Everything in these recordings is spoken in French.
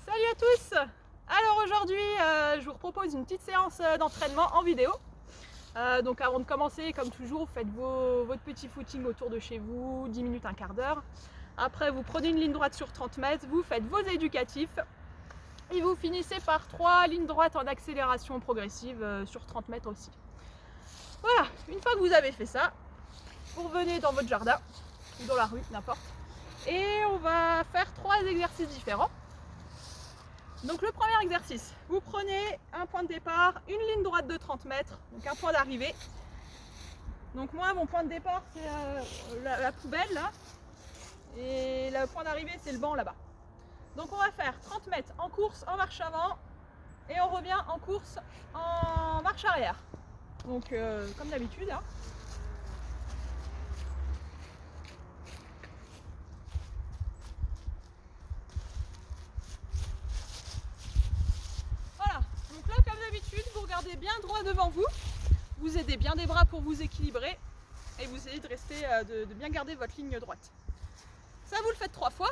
Salut à tous. Alors aujourd'hui je vous propose une petite séance d'entraînement en vidéo. Donc avant de commencer, comme toujours, faites votre petit footing autour de chez vous, 10 minutes, un quart d'heure. Après vous prenez une ligne droite sur 30 mètres, vous faites vos éducatifs et vous finissez par 3 lignes droites en accélération progressive sur 30 mètres aussi. Voilà, une fois que vous avez fait ça, vous revenez dans votre jardin ou dans la rue, n'importe, et on va faire 3 exercices différents. Donc le premier exercice, vous prenez un point de départ, une ligne droite de 30 mètres, donc un point d'arrivée. Donc moi mon point de départ c'est la poubelle là, et le point d'arrivée c'est le banc là-bas. Donc on va faire 30 mètres en course en marche avant et on revient en course en marche arrière. Donc comme d'habitude. Hein. Voilà, donc là comme d'habitude, vous regardez bien droit devant vous, vous aidez bien des bras pour vous équilibrer et vous essayez de rester, de bien garder votre ligne droite. Ça vous le faites 3 fois.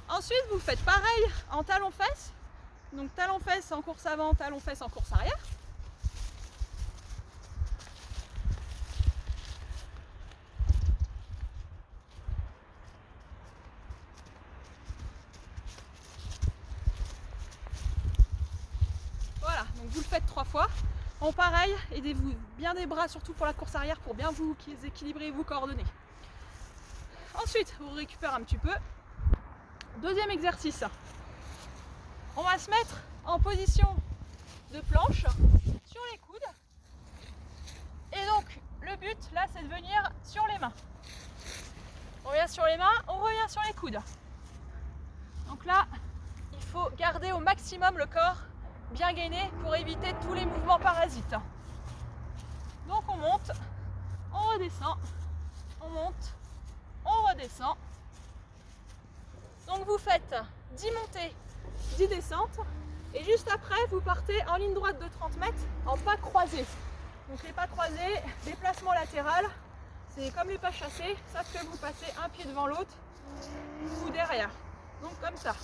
Ensuite vous faites pareil en talon-fesse. Donc talon-fesse en course avant, talon-fesse en course arrière. Voilà, donc vous le faites 3 fois. En pareil, aidez-vous bien des bras, surtout pour la course arrière, pour bien vous équilibrer et vous coordonner. Ensuite, vous récupérez un petit peu. Deuxième exercice. On va se mettre en position de planche sur les coudes. Et donc, le but, là, c'est de venir sur les mains. On revient sur les mains, on revient sur les coudes. Donc là, il faut garder au maximum le corps bien gainé pour éviter tous les mouvements parasites. Donc on monte, on redescend, on monte, on redescend. Donc vous faites 10 montées, 10 descentes et juste après vous partez en ligne droite de 30 mètres en pas croisés. Donc les pas croisés, déplacement latéral, c'est comme les pas chassés, sauf que vous passez un pied devant l'autre ou derrière. Donc comme ça.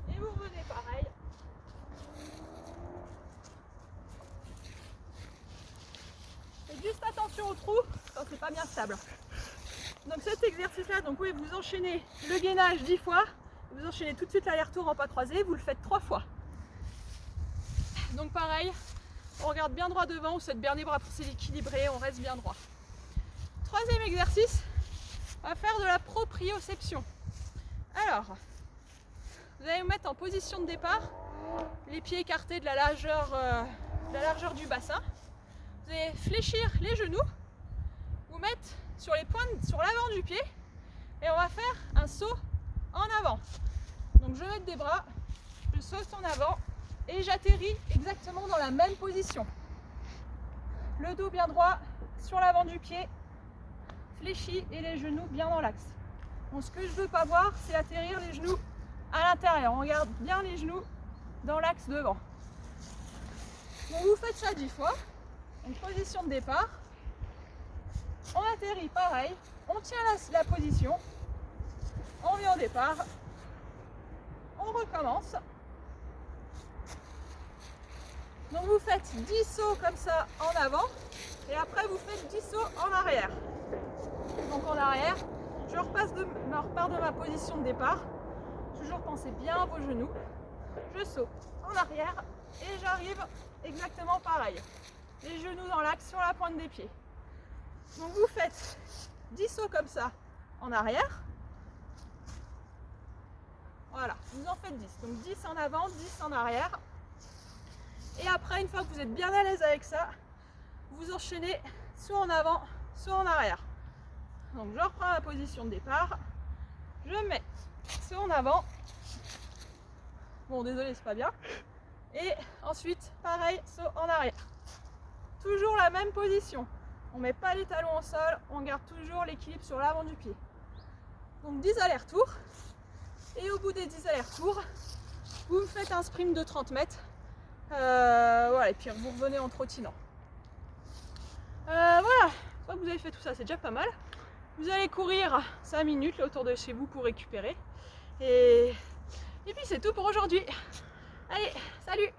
Et vous revenez pareil. Faites juste attention au trou quand c'est pas bien stable. Donc cet exercice là, donc oui, vous enchaînez le gainage 10 fois, vous enchaînez tout de suite l'aller-retour en pas croisé, vous le faites 3 fois. Donc pareil, on regarde bien droit devant, on souhaite bien les bras pour s'équilibrer, on reste bien droit. Troisième exercice, on va faire de la proprioception. Alors, vous allez vous mettre en position de départ, les pieds écartés de la largeur du bassin. Vous allez fléchir les genoux, vous mettre sur les pointes, sur l'avant du pied, et on va faire un saut en avant. Donc je mets des bras, je saute en avant et j'atterris exactement dans la même position. Le dos bien droit sur l'avant du pied, fléchi et les genoux bien dans l'axe. Donc ce que je ne veux pas voir, c'est atterrir les genoux à l'intérieur. On regarde bien les genoux dans l'axe devant. Donc vous faites ça 10 fois. Donc position de départ. On atterrit pareil. On tient la position. On vient au départ. On recommence. Donc vous faites 10 sauts comme ça en avant. Et après vous faites 10 sauts en arrière. Donc en arrière, je repars de ma position de départ. Toujours pensez bien à vos genoux. Je saute en arrière et j'arrive exactement pareil. Les genoux dans l'axe sur la pointe des pieds. Donc vous faites 10 sauts comme ça en arrière. Voilà, vous en faites 10. Donc 10 en avant, 10 en arrière. Et après, une fois que vous êtes bien à l'aise avec ça, vous enchaînez soit en avant, soit en arrière. Donc je reprends ma position de départ. Je mets saut en avant. Bon, désolé, c'est pas bien. Et ensuite, pareil, saut en arrière. Toujours la même position. On ne met pas les talons au sol, on garde toujours l'équilibre sur l'avant du pied. Donc 10 allers-retours. Et au bout des 10 allers-retours, vous me faites un sprint de 30 mètres. Voilà, et puis vous revenez en trottinant. Voilà, une fois que vous avez fait tout ça, c'est déjà pas mal. Vous allez courir 5 minutes là, autour de chez vous pour récupérer. Et puis c'est tout pour aujourd'hui. Allez, salut!